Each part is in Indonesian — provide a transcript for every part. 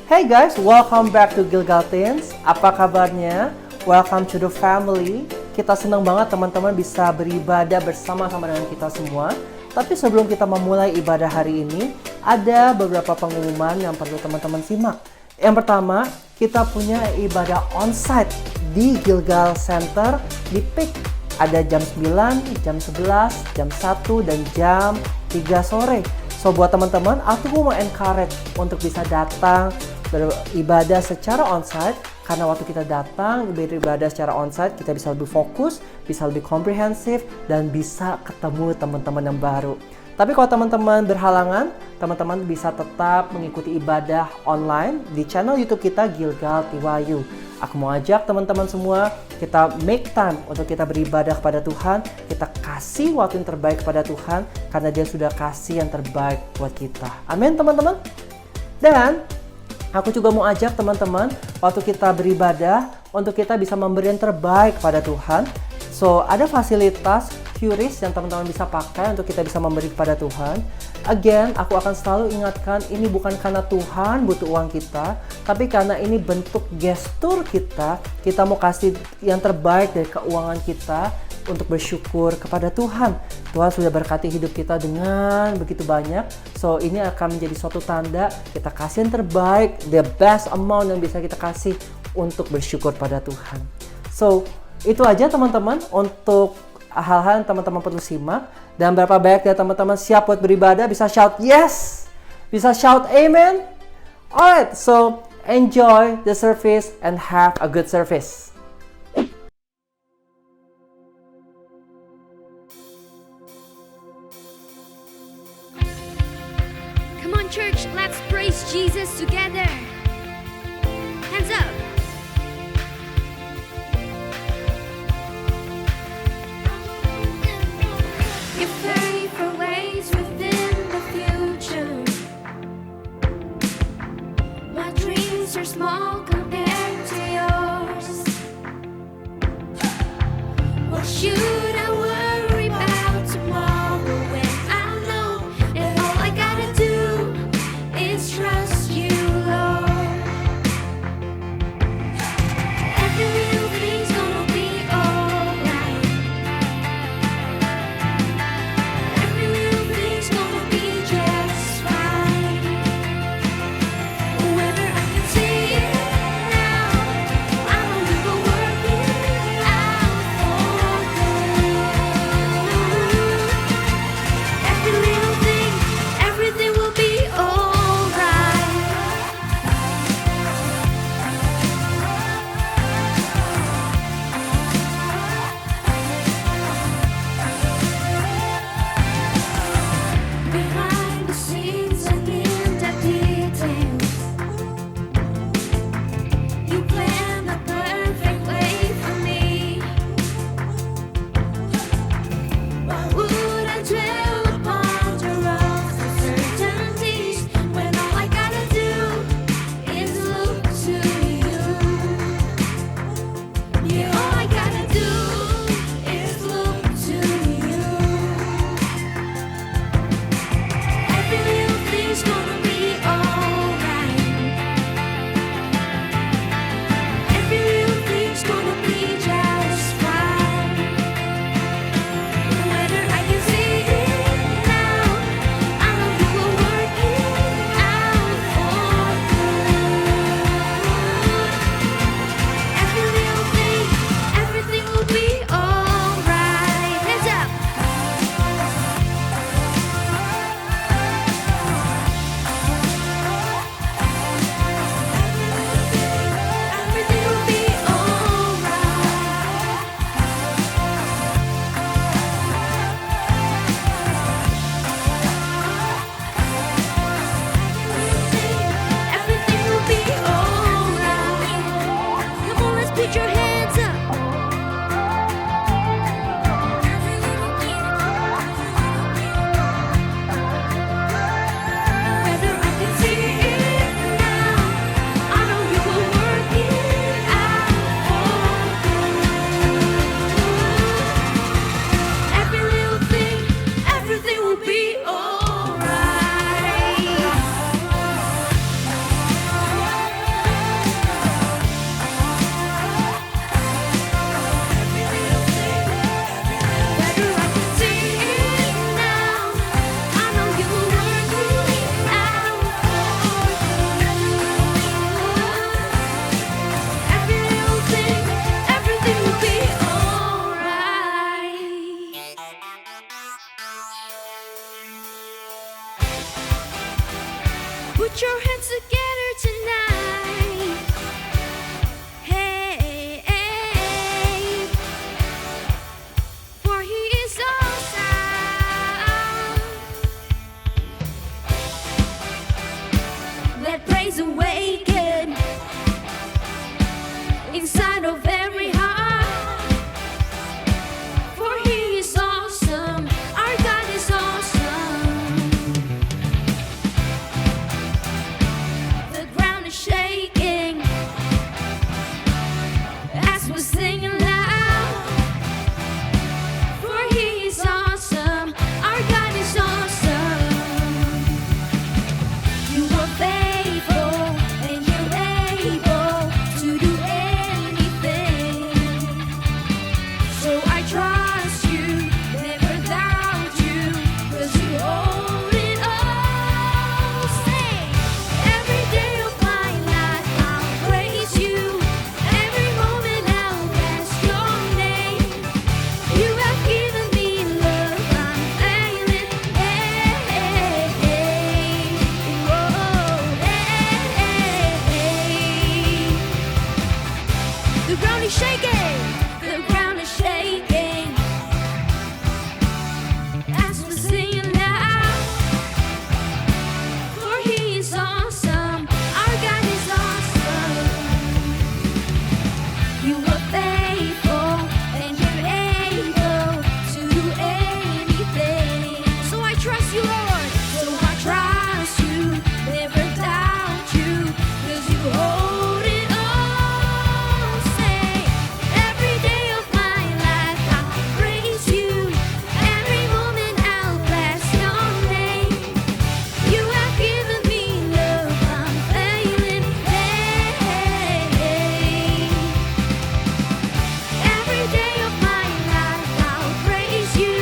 Hey guys, welcome back to Gilgal Teens. Apa kabarnya? Welcome to the family. Kita senang banget teman-teman bisa beribadah bersama-sama dengan kita semua. Tapi sebelum kita memulai ibadah hari ini, ada beberapa pengumuman yang perlu teman-teman simak. Yang pertama, kita punya ibadah onsite di Gilgal Center di PIK. Ada jam 9, jam 11, jam 1, dan jam 3 sore. So buat teman-teman, aku mau encourage untuk bisa datang beribadah secara onsite, karena waktu kita datang beribadah secara onsite, kita bisa lebih fokus, bisa lebih komprehensif, dan bisa ketemu teman-teman yang baru. Tapi kalau teman-teman berhalangan, teman-teman bisa tetap mengikuti ibadah online di channel YouTube kita Gilgal Tiwayu. Aku mau ajak teman-teman semua, kita make time untuk kita beribadah kepada Tuhan, kita kasih waktu yang terbaik kepada Tuhan, karena Dia sudah kasih yang terbaik buat kita. Amin teman-teman. Dan aku juga mau ajak teman-teman, waktu kita beribadah, untuk kita bisa memberi yang terbaik pada Tuhan. So, ada fasilitas QRIS yang teman-teman bisa pakai untuk kita bisa memberi kepada Tuhan. Again, aku akan selalu ingatkan, ini bukan karena Tuhan butuh uang kita, tapi karena ini bentuk gestur kita mau kasih yang terbaik dari keuangan kita untuk bersyukur kepada Tuhan. Tuhan sudah berkati hidup kita dengan begitu banyak. So, ini akan menjadi suatu tanda kita kasih yang terbaik, the best amount yang bisa kita kasih untuk bersyukur pada Tuhan. So, itu aja teman-teman untuk hal-hal yang teman-teman perlu simak. Dan berapa banyak dari teman-teman siap buat beribadah? Bisa shout yes? Bisa shout amen? Alright, so enjoy the service and have a good service. Come on church, let's praise Jesus together. Hands up. Give favor ways within the future. My dreams are small compared to yours. What should I worry about tomorrow when I know that all I gotta do is trust you, Lord? Every little thing's gonna be alright. Every little thing's gonna be just fine. Whether I can see it now, I know you will work it out for good. together tonight. Hey, for He is awesome. Let praise awaken inside of every heart. For He is awesome. Our God is awesome. The ground is shaking as we're singing loud. For He is awesome. Our God is awesome. You are faithful and you're able to do anything. So I trust you, never doubt you, 'cause you hold it all. Say, every day of my life I'll praise you. Every moment I'll bless your name. You have given me love unfailing. The ground is shaking. The ground is shaking as we sing loud. For He is awesome. Our God is awesome. You are faithful and you're able to do anything. So I trust you, Lord. So I trust you, never doubt you, 'cause you hold it all. Say, every day of my life I'll praise you. Every moment I'll bless your name. You have given me love unfailing. Every day of my life I'll praise you.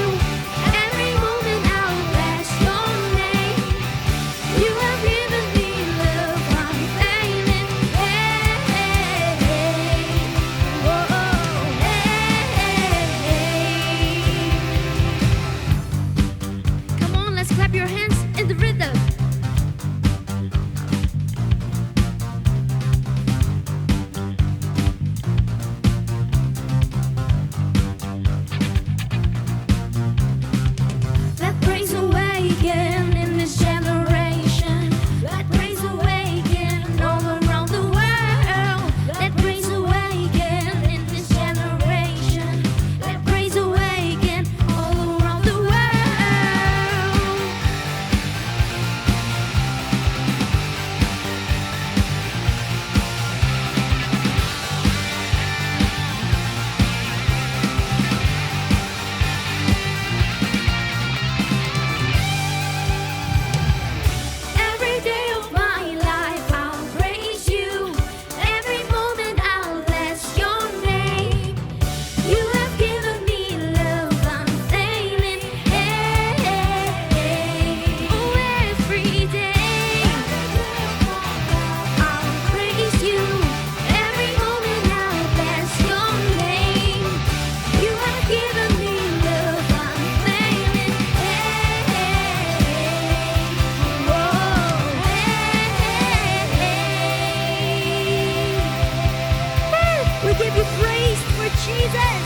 Every moment I'll bless your name. You have given me love unfailing. Come on, let's clap your hands in the rhythm. Let praise awaken in this generation. Let praise awaken all around the world. Let praise awaken in this generation. Let praise awaken all around the world. Every day of my life I'll praise you. Every moment I'll bless your name. You have given me love unfailing. Oh, every day I'll praise you. Every moment I'll bless your name. You have given me love unfailing. We give you praise for Jesus.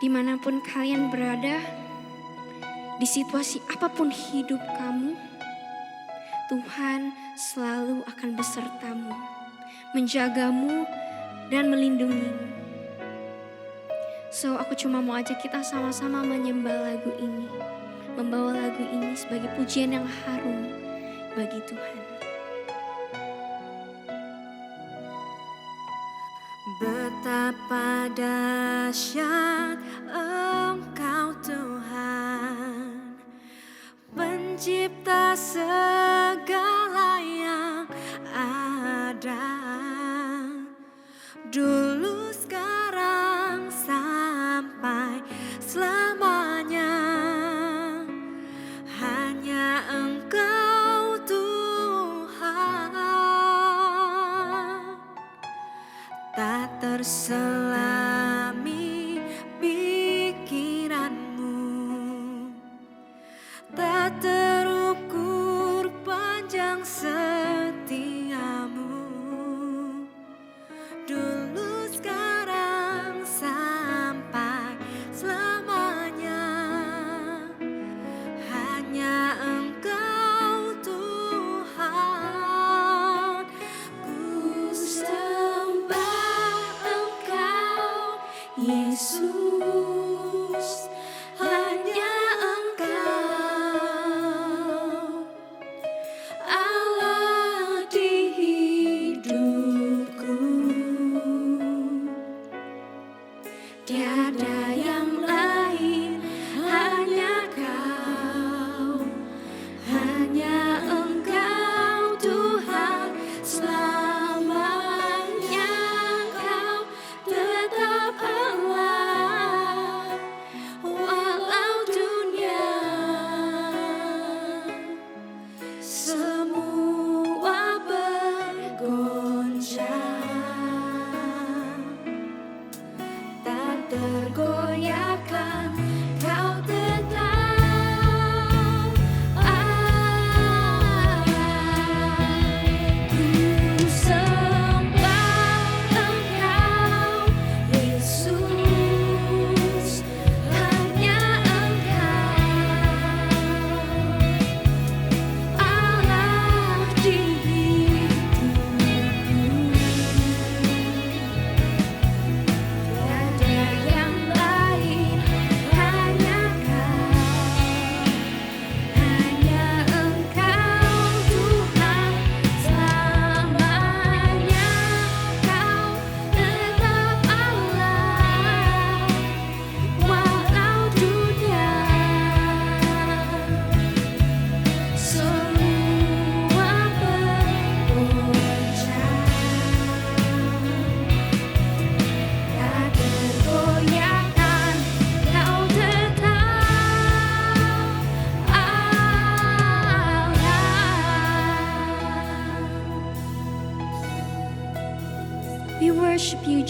Dimanapun kalian berada, di situasi apapun hidup kamu, Tuhan selalu akan besertamu, menjagamu dan melindungimu. So aku cuma mau ajak kita sama-sama menyembah lagu ini, membawa lagu ini sebagai pujian yang harum bagi Tuhan. Betapa dahsyat Engkau Tuhan, pencipta segala yang ada, dulu sekarang sampai selamanya. Hanya Engkau Tuhan, tak terselami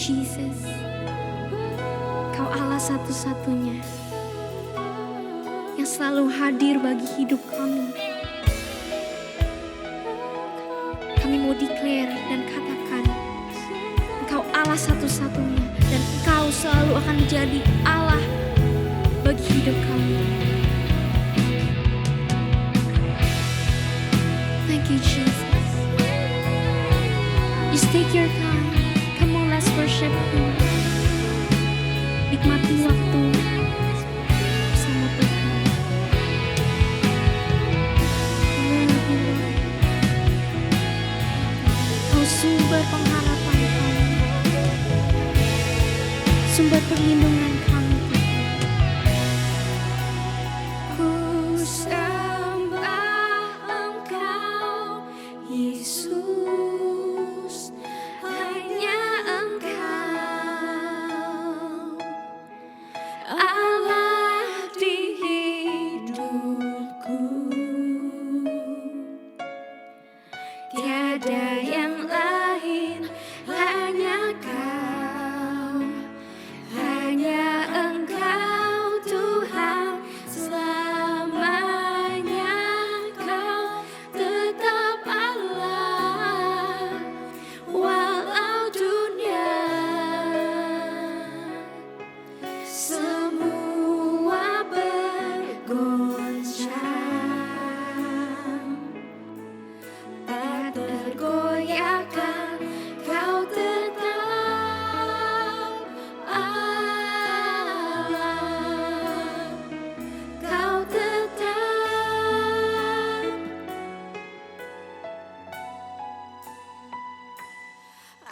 Jesus. Kau Allah satu-satunya yang selalu hadir bagi hidup kami. Kami mau declare dan katakan, Engkau Allah satu-satunya dan Engkau selalu akan menjadi Allah bagi hidup kami. Thank you, Jesus. Just take your time. Come on, let's worship Him. Nikmati waktu bersama Tuhan. Kau sumber pengharapan kami, sumber perlindungan kami. Ku sembah Engkau, Yesus, hanya Engkau, Allah di hidupku. Tiada yang lain, hanya Kau, hanya Engkau Tuhan selamanya. Kau tetap Allah, walau dunia semua bergoncang, tak tergoyahkan. Kau tetap Allah, Kau tetap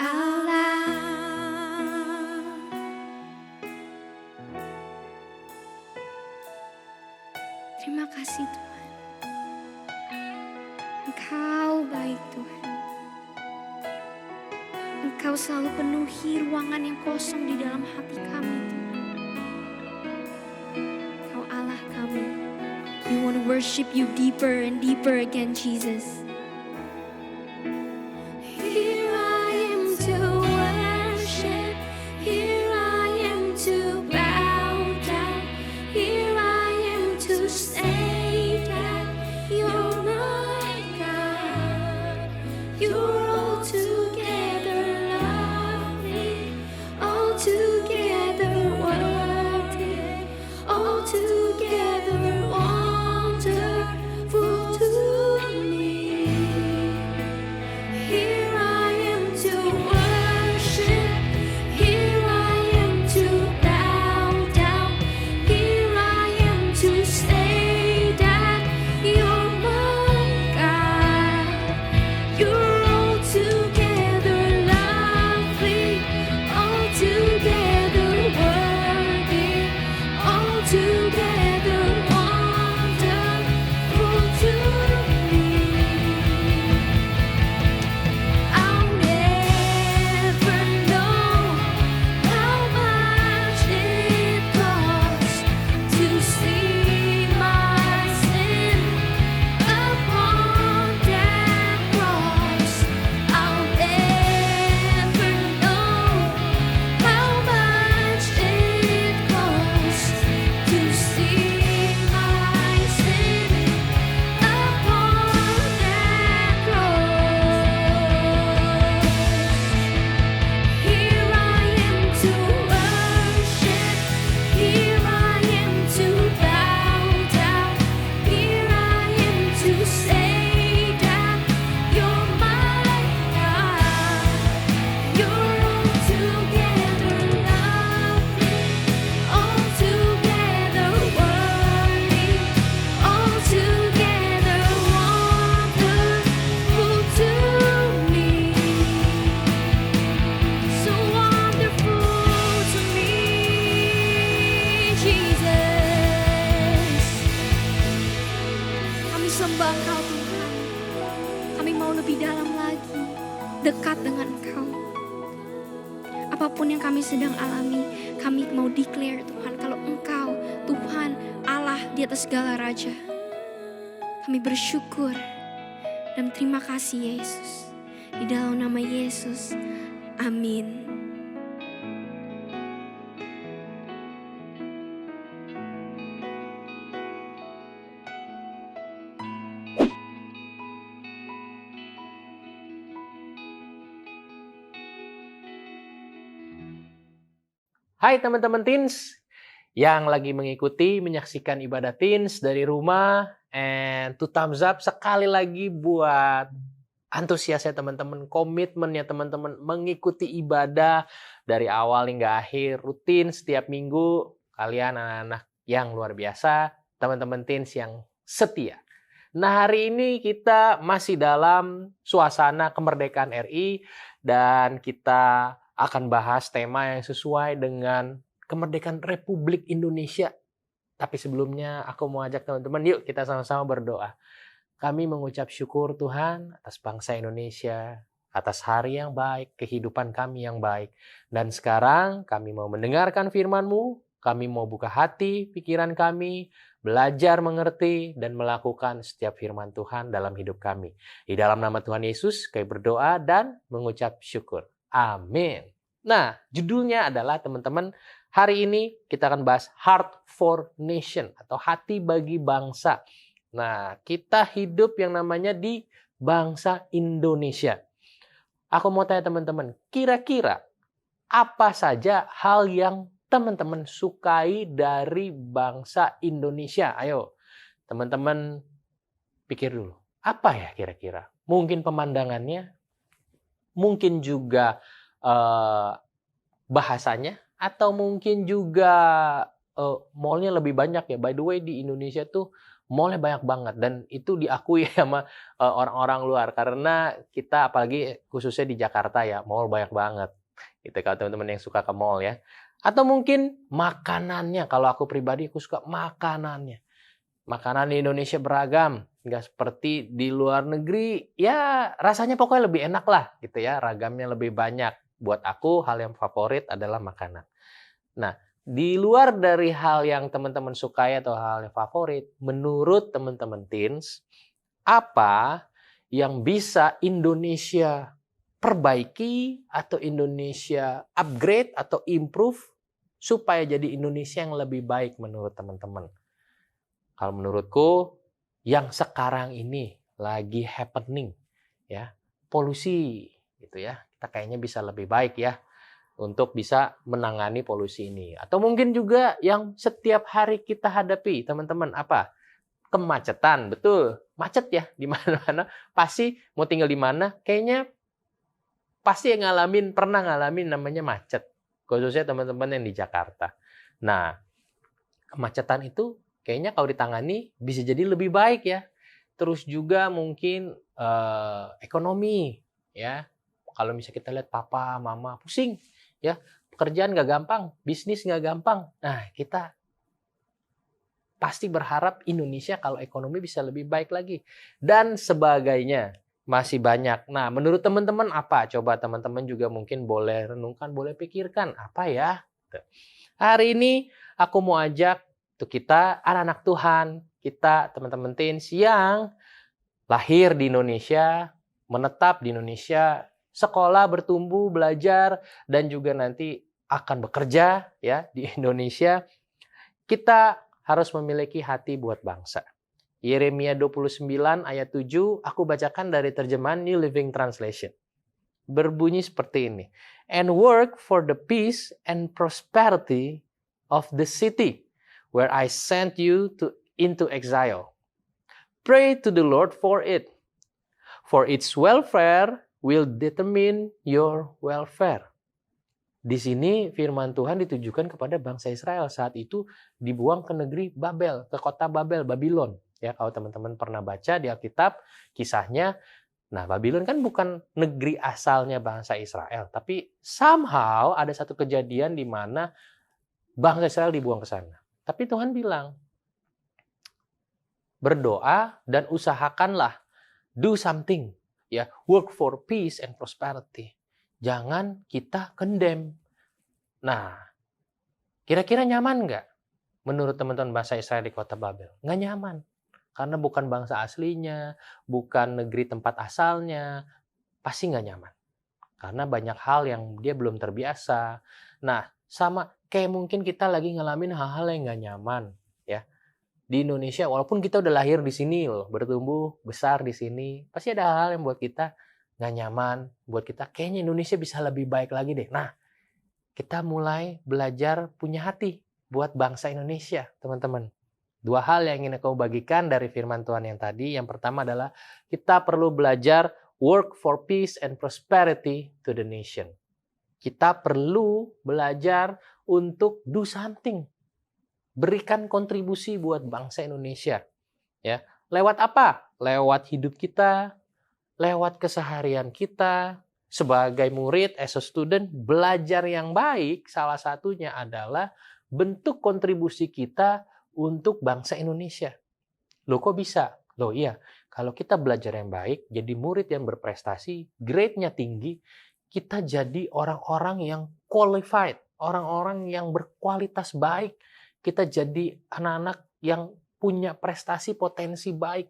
Allah. Terima kasih Tuhan, Engkau baik Tuhan. Engkau selalu penuhi ruangan yang kosong di dalam hati kami Tuhan. Engkau Allah kami. We want to worship you deeper and deeper again, Jesus. Here I am to worship, here I am to bow down, here I am to say that you're my God. You're altogether lovely, altogether worthy, altogether wonderful to me. Here I am to worship, here I am to bow down, here I am to say that you're my God. You're altogether lovely, altogether worthy, altogether wonderful to me. I'll never know how much it costs to see my sin upon that cross. I'll never know how much it costs to see my sin upon that cross. Here I am to worship, here I am to bow down, here I am to say that you're my God. You're altogether lovely, altogether worthy, altogether wonderful to me. So wonderful to me, Jesus. Kami sembah Engkau Tuhan. Kami mau lebih dalam lagi, dekat dengan Engkau. Apapun yang kami sedang alami, kami mau declare Tuhan, kalau Engkau Tuhan Allah di atas segala raja. Kami bersyukur dan terima kasih Yesus. Di dalam nama Yesus, amin. Hai teman-teman teens yang lagi mengikuti, menyaksikan ibadah teens dari rumah. And to thumbs up sekali lagi buat antusiasnya teman-teman, komitmennya teman-teman mengikuti ibadah dari awal hingga akhir, rutin setiap minggu. Kalian anak-anak yang luar biasa, teman-teman teens yang setia. Nah, hari ini kita masih dalam suasana kemerdekaan RI dan kita akan bahas tema yang sesuai dengan kemerdekaan Republik Indonesia. Tapi sebelumnya aku mau ajak teman-teman, yuk kita sama-sama berdoa. Kami mengucap syukur Tuhan atas bangsa Indonesia, atas hari yang baik, kehidupan kami yang baik. Dan sekarang kami mau mendengarkan firman-Mu, kami mau buka hati, pikiran kami, belajar mengerti, dan melakukan setiap firman Tuhan dalam hidup kami. Di dalam nama Tuhan Yesus, kami berdoa dan mengucap syukur. Amin. Nah, judulnya adalah teman-teman, hari ini kita akan bahas Heart for Nation atau hati bagi bangsa. Nah, kita hidup yang namanya di bangsa Indonesia. Aku mau tanya teman-teman, kira-kira apa saja hal yang teman-teman sukai dari bangsa Indonesia? Ayo, teman-teman pikir dulu. Apa ya kira-kira? Mungkin pemandangannya, mungkin juga bahasanya, atau mungkin juga mallnya lebih banyak ya. By the way, di Indonesia tuh mallnya banyak banget dan itu diakui sama orang-orang luar karena kita apalagi khususnya di Jakarta ya, mall banyak banget. Itu kalau teman-teman yang suka ke mall ya. Atau mungkin makanannya. Kalau aku pribadi aku suka makanannya. Makanan di Indonesia beragam, nggak seperti di luar negeri. Ya rasanya pokoknya lebih enak lah gitu ya, ragamnya lebih banyak. Buat aku hal yang favorit adalah makanan. Nah, di luar dari hal yang teman-teman sukai atau hal yang favorit, menurut teman-teman teens, apa yang bisa Indonesia perbaiki atau Indonesia upgrade atau improve supaya jadi Indonesia yang lebih baik menurut teman-teman? Kalau menurutku, yang sekarang ini lagi happening ya, polusi gitu ya. Kita kayaknya bisa lebih baik ya untuk bisa menangani polusi ini. Atau mungkin juga yang setiap hari kita hadapi, teman-teman, apa? Kemacetan, betul. Macet ya di mana-mana. Pasti mau tinggal di mana, kayaknya pasti yang pernah ngalamin namanya macet. Khususnya teman-teman yang di Jakarta. Nah, kemacetan itu kayaknya kalau ditangani bisa jadi lebih baik ya. Terus juga mungkin ekonomi ya. Kalau misalnya kita lihat papa, mama pusing ya, pekerjaan nggak gampang, bisnis nggak gampang. Nah, kita pasti berharap Indonesia kalau ekonomi bisa lebih baik lagi. Dan sebagainya. Masih banyak. Nah, menurut teman-teman apa? Coba teman-teman juga mungkin boleh renungkan, boleh pikirkan. Apa ya? Hari ini aku mau ajak tuh kita, anak-anak Tuhan, kita teman-teman teens yang lahir di Indonesia, menetap di Indonesia, sekolah, bertumbuh, belajar, dan juga nanti akan bekerja ya di Indonesia. Kita harus memiliki hati buat bangsa. Yeremia 29 ayat 7, aku bacakan dari terjemahan New Living Translation. Berbunyi seperti ini. And work for the peace and prosperity of the city where I sent you into exile. Pray to the Lord for it, for its welfare will determine your welfare. Di sini firman Tuhan ditujukan kepada bangsa Israel saat itu dibuang ke negeri Babel, ke kota Babel, Babylon. Ya, kalau teman-teman pernah baca di Alkitab kisahnya, nah Babylon kan bukan negeri asalnya bangsa Israel, tapi somehow ada satu kejadian di mana bangsa Israel dibuang ke sana. Tapi Tuhan bilang, berdoa dan usahakanlah, do something. Ya, work for peace and prosperity. Jangan kita condemn. Nah, kira-kira nyaman nggak menurut teman-teman bangsa Israel di kota Babel? Nggak nyaman. Karena bukan bangsa aslinya, bukan negeri tempat asalnya. Pasti nggak nyaman. Karena banyak hal yang dia belum terbiasa. Nah, sama kayak mungkin kita lagi ngalamin hal-hal yang nggak nyaman. Ya. Di Indonesia, walaupun kita udah lahir di sini loh, bertumbuh besar di sini, pasti ada hal-hal yang buat kita nggak nyaman, buat kita kayaknya Indonesia bisa lebih baik lagi deh. Nah, kita mulai belajar punya hati buat bangsa Indonesia, teman-teman. Dua hal yang ingin aku bagikan dari firman Tuhan yang tadi. Yang pertama adalah kita perlu belajar work for peace and prosperity to the nation. Kita perlu belajar untuk do something. Berikan kontribusi buat bangsa Indonesia. Ya, lewat apa? Lewat hidup kita, lewat keseharian kita. Sebagai murid, as a student, belajar yang baik salah satunya adalah bentuk kontribusi kita untuk bangsa Indonesia. Loh kok bisa? Loh iya, kalau kita belajar yang baik, jadi murid yang berprestasi, grade-nya tinggi, kita jadi orang-orang yang qualified, orang-orang yang berkualitas baik. Kita jadi anak-anak yang punya prestasi potensi baik.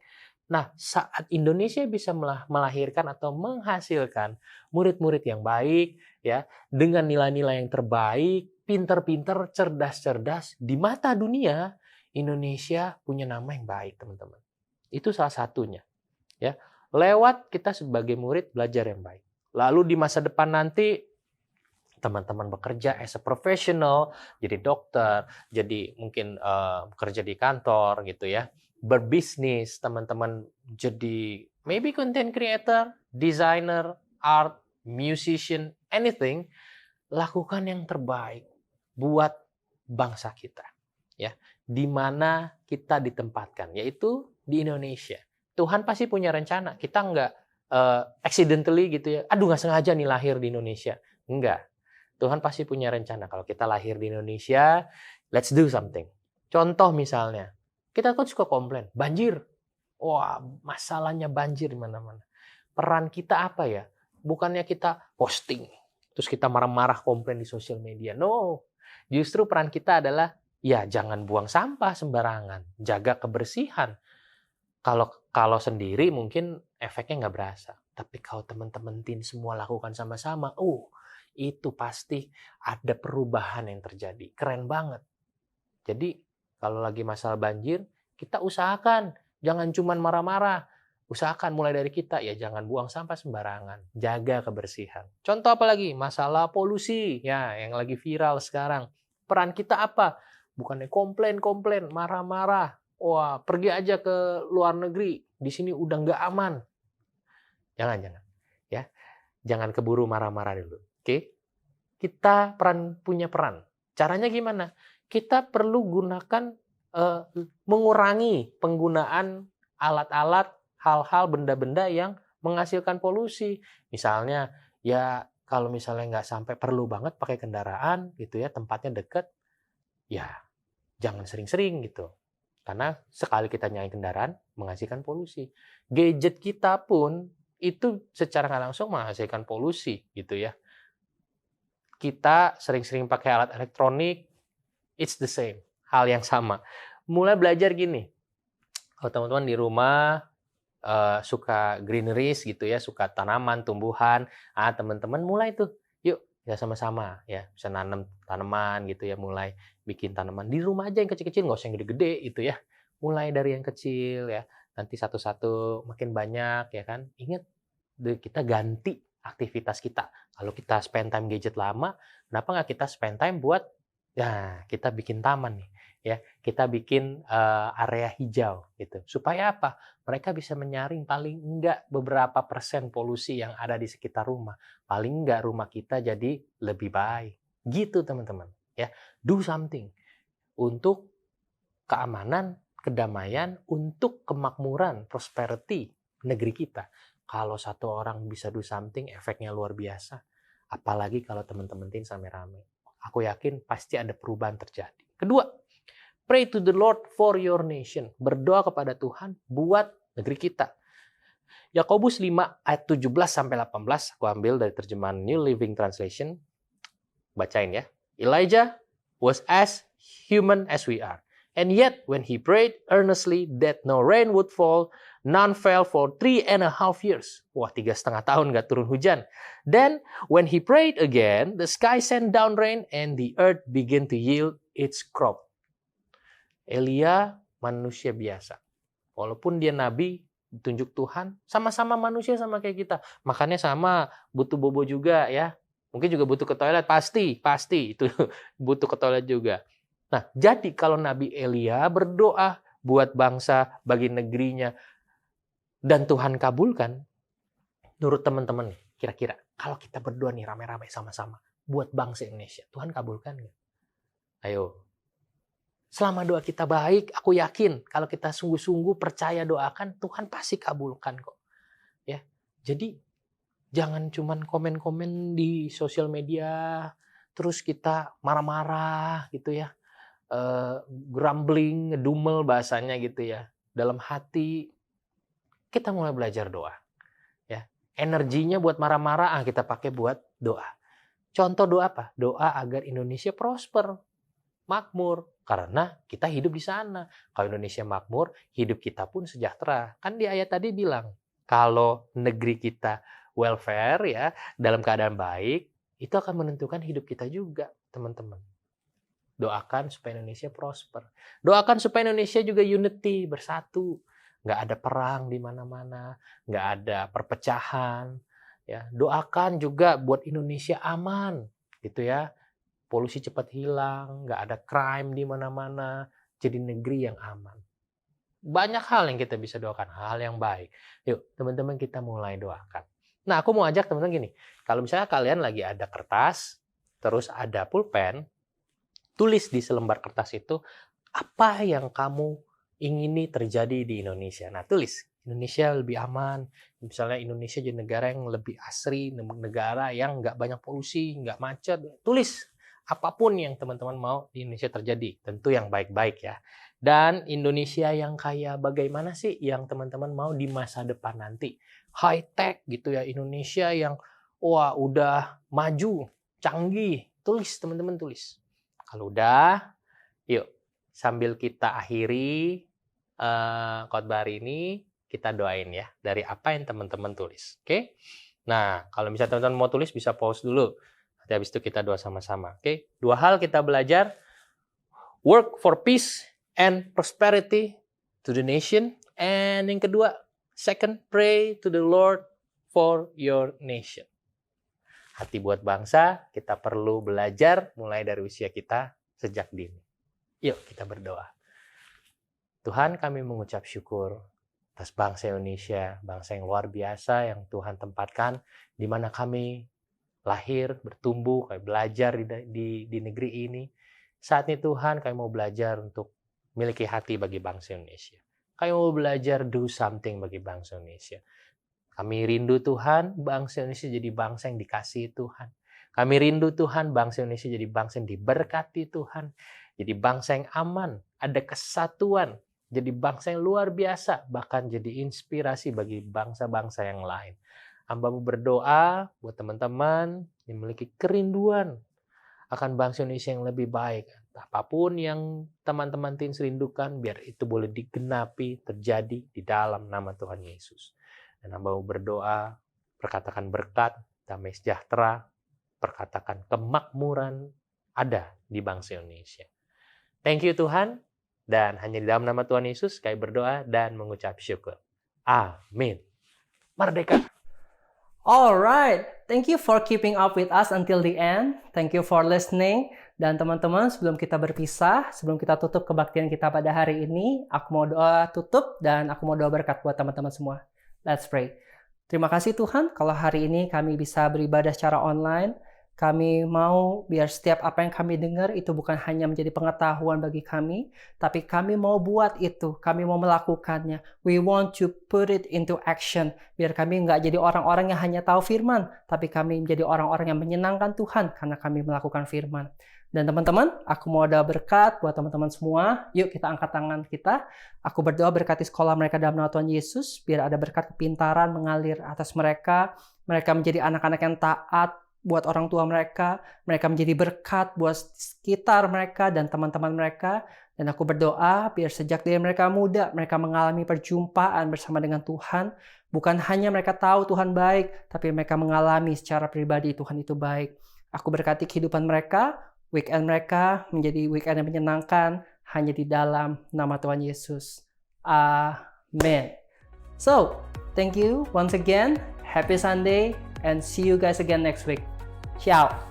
Nah, saat Indonesia bisa melahirkan atau menghasilkan murid-murid yang baik, ya, dengan nilai-nilai yang terbaik, pinter-pinter, cerdas-cerdas, di mata dunia, Indonesia punya nama yang baik, teman-teman. Itu salah satunya. Ya, lewat kita sebagai murid belajar yang baik. Lalu di masa depan nanti, teman-teman bekerja as a professional, jadi dokter, jadi mungkin bekerja di kantor gitu ya, berbisnis, teman-teman jadi maybe content creator, designer, art, musician, anything, lakukan yang terbaik buat bangsa kita, ya, di mana kita ditempatkan, yaitu di Indonesia. Tuhan pasti punya rencana, kita nggak accidentally gitu ya, aduh nggak sengaja nih lahir di Indonesia, enggak. Tuhan pasti punya rencana. Kalau kita lahir di Indonesia, let's do something. Contoh misalnya, kita kan suka komplain, banjir. Wah, masalahnya banjir di mana-mana. Peran kita apa ya? Bukannya kita posting, terus kita marah-marah komplain di sosial media. No, justru peran kita adalah, ya jangan buang sampah sembarangan, jaga kebersihan. Kalau sendiri mungkin efeknya nggak berasa. Tapi kalau teman-teman tim semua lakukan sama-sama, itu pasti ada perubahan yang terjadi. Keren banget. Jadi, kalau lagi masalah banjir, kita usahakan. Jangan cuma marah-marah. Usahakan mulai dari kita, ya jangan buang sampah sembarangan. Jaga kebersihan. Contoh apa lagi? Masalah polusi. Ya, yang lagi viral sekarang. Peran kita apa? Bukannya komplain, marah-marah. Wah, pergi aja ke luar negeri. Di sini udah nggak aman. Jangan. Ya, jangan keburu marah-marah dulu. Oke, kita punya peran. Caranya gimana? Kita perlu gunakan, mengurangi penggunaan alat-alat, hal-hal, benda-benda yang menghasilkan polusi. Misalnya, ya kalau misalnya nggak sampai perlu banget pakai kendaraan, gitu ya, tempatnya dekat, ya jangan sering-sering gitu. Karena sekali kita nyalain kendaraan, menghasilkan polusi. Gadget kita pun itu secara nggak langsung menghasilkan polusi, gitu ya. Kita sering-sering pakai alat elektronik, it's the same, hal yang sama. Mulai belajar gini, kalau teman-teman di rumah suka greeneries gitu ya, suka tanaman, tumbuhan, teman-teman mulai tuh, yuk ya sama-sama ya, bisa nanam tanaman gitu ya, mulai bikin tanaman di rumah aja yang kecil-kecil, nggak usah yang gede-gede gitu ya. Mulai dari yang kecil ya, nanti satu-satu makin banyak ya kan. Ingat, kita ganti aktivitas kita. Kalau kita spend time gadget lama, kenapa nggak kita spend time buat, ya kita bikin taman nih, ya kita bikin area hijau gitu. Supaya apa? Mereka bisa menyaring paling enggak beberapa persen polusi yang ada di sekitar rumah. Paling enggak rumah kita jadi lebih baik. Gitu teman-teman. Ya, do something untuk keamanan, kedamaian, untuk kemakmuran, prosperity negeri kita. Kalau satu orang bisa do something, efeknya luar biasa. Apalagi kalau teman-teman tim rame-rame. Aku yakin pasti ada perubahan terjadi. Kedua, pray to the Lord for your nation. Berdoa kepada Tuhan buat negeri kita. Yakobus 5 ayat 17-18, aku ambil dari terjemahan New Living Translation. Bacain ya. Elijah was as human as we are. And yet, when he prayed earnestly that no rain would fall, none fell for 3.5 years. Wah, 3,5 tahun gak turun hujan. Then, when he prayed again, the sky sent down rain and the earth began to yield its crop. Elia manusia biasa. Walaupun dia nabi, ditunjuk Tuhan, sama-sama manusia sama kayak kita. Makannya sama, butuh bobo juga ya. Mungkin juga butuh ke toilet, pasti itu butuh ke toilet juga. Nah, jadi kalau Nabi Elia berdoa buat bangsa, bagi negerinya, dan Tuhan kabulkan, menurut teman-teman nih, kira-kira kalau kita berdoa nih rame-rame sama-sama buat bangsa Indonesia, Tuhan kabulkan nggak? Ayo. Selama doa kita baik, aku yakin kalau kita sungguh-sungguh percaya doakan, Tuhan pasti kabulkan kok. Ya. Jadi jangan cuman komen-komen di sosial media, terus kita marah-marah gitu ya. Grumbling, ngedumel bahasanya gitu ya. Dalam hati kita mulai belajar doa. Ya. Energinya buat marah-marah, kita pakai buat doa. Contoh doa apa? Doa agar Indonesia prosper, makmur, karena kita hidup di sana. Kalau Indonesia makmur, hidup kita pun sejahtera. Kan di ayat tadi bilang, kalau negeri kita welfare ya, dalam keadaan baik, itu akan menentukan hidup kita juga, teman-teman. Doakan supaya Indonesia prosper. Doakan supaya Indonesia juga unity, bersatu. Nggak ada perang di mana-mana, nggak ada perpecahan. Ya, doakan juga buat Indonesia aman, gitu ya. Polusi cepat hilang, nggak ada crime di mana-mana, jadi negeri yang aman. Banyak hal yang kita bisa doakan, hal yang baik. Yuk, teman-teman kita mulai doakan. Nah, aku mau ajak teman-teman gini, kalau misalnya kalian lagi ada kertas, terus ada pulpen, tulis di selembar kertas itu, apa yang kamu ingini terjadi di Indonesia. Nah, tulis, Indonesia lebih aman, misalnya Indonesia jadi negara yang lebih asri, negara yang nggak banyak polusi, nggak macet. Tulis apapun yang teman-teman mau di Indonesia terjadi, tentu yang baik-baik ya. Dan Indonesia yang kayak bagaimana sih yang teman-teman mau di masa depan nanti? High tech gitu ya, Indonesia yang wah udah maju, canggih. Tulis, teman-teman tulis. Kalau udah, yuk sambil kita akhiri khotbah hari ini, kita doain ya dari apa yang teman-teman tulis. Oke? Nah, kalau misalnya teman-teman mau tulis bisa pause dulu. Nanti habis itu kita doa sama-sama. Oke? 2 hal kita belajar. Work for peace and prosperity to the nation. And yang kedua, second, pray to the Lord for your nation. Hati buat bangsa, kita perlu belajar mulai dari usia kita sejak dini. Yuk kita berdoa. Tuhan, kami mengucap syukur atas bangsa Indonesia, bangsa yang luar biasa yang Tuhan tempatkan, di mana kami lahir, bertumbuh, kami belajar di negeri ini. Saat ini Tuhan, kami mau belajar untuk memiliki hati bagi bangsa Indonesia. Kami mau belajar do something bagi bangsa Indonesia. Kami rindu Tuhan, bangsa Indonesia jadi bangsa yang dikasihi Tuhan. Kami rindu Tuhan, bangsa Indonesia jadi bangsa yang diberkati Tuhan. Jadi bangsa yang aman, ada kesatuan. Jadi bangsa yang luar biasa, bahkan jadi inspirasi bagi bangsa-bangsa yang lain. Hamba-Mu berdoa buat teman-teman yang memiliki kerinduan akan bangsa Indonesia yang lebih baik. Apapun yang teman-teman Teens rindukan, biar itu boleh digenapi, terjadi di dalam nama Tuhan Yesus. Dan hamba-Mu berdoa, perkatakan berkat, damai sejahtera, perkatakan kemakmuran ada di bangsa Indonesia. Thank you Tuhan, dan hanya di dalam nama Tuhan Yesus kami berdoa dan mengucap syukur. Amin. Merdeka! Alright, thank you for keeping up with us until the end. Thank you for listening. Dan teman-teman, sebelum kita berpisah, sebelum kita tutup kebaktian kita pada hari ini, aku mau doa tutup dan aku mau doa berkat buat teman-teman semua. Let's pray. Terima kasih Tuhan, kalau hari ini kami bisa beribadah secara online. Kami mau biar setiap apa yang kami dengar itu bukan hanya menjadi pengetahuan bagi kami, tapi kami mau buat itu, kami mau melakukannya. We want to put it into action, biar kami nggak jadi orang-orang yang hanya tahu firman, tapi kami menjadi orang-orang yang menyenangkan Tuhan karena kami melakukan firman. Dan teman-teman, aku mau doa berkat buat teman-teman semua. Yuk kita angkat tangan kita. Aku berdoa berkati sekolah mereka dalam nama Tuhan Yesus, biar ada berkat kepintaran mengalir atas mereka. Mereka menjadi anak-anak yang taat buat orang tua mereka menjadi berkat buat sekitar mereka dan teman-teman mereka. Dan aku berdoa biar sejak dari mereka muda, mereka mengalami perjumpaan bersama dengan Tuhan. Bukan hanya mereka tahu Tuhan baik, tapi mereka mengalami secara pribadi Tuhan itu baik. Aku berkati kehidupan mereka, weekend mereka menjadi weekend yang menyenangkan, hanya di dalam nama Tuhan Yesus. Amen. So, thank you once again. Happy Sunday and see you guys again next week. Ciao.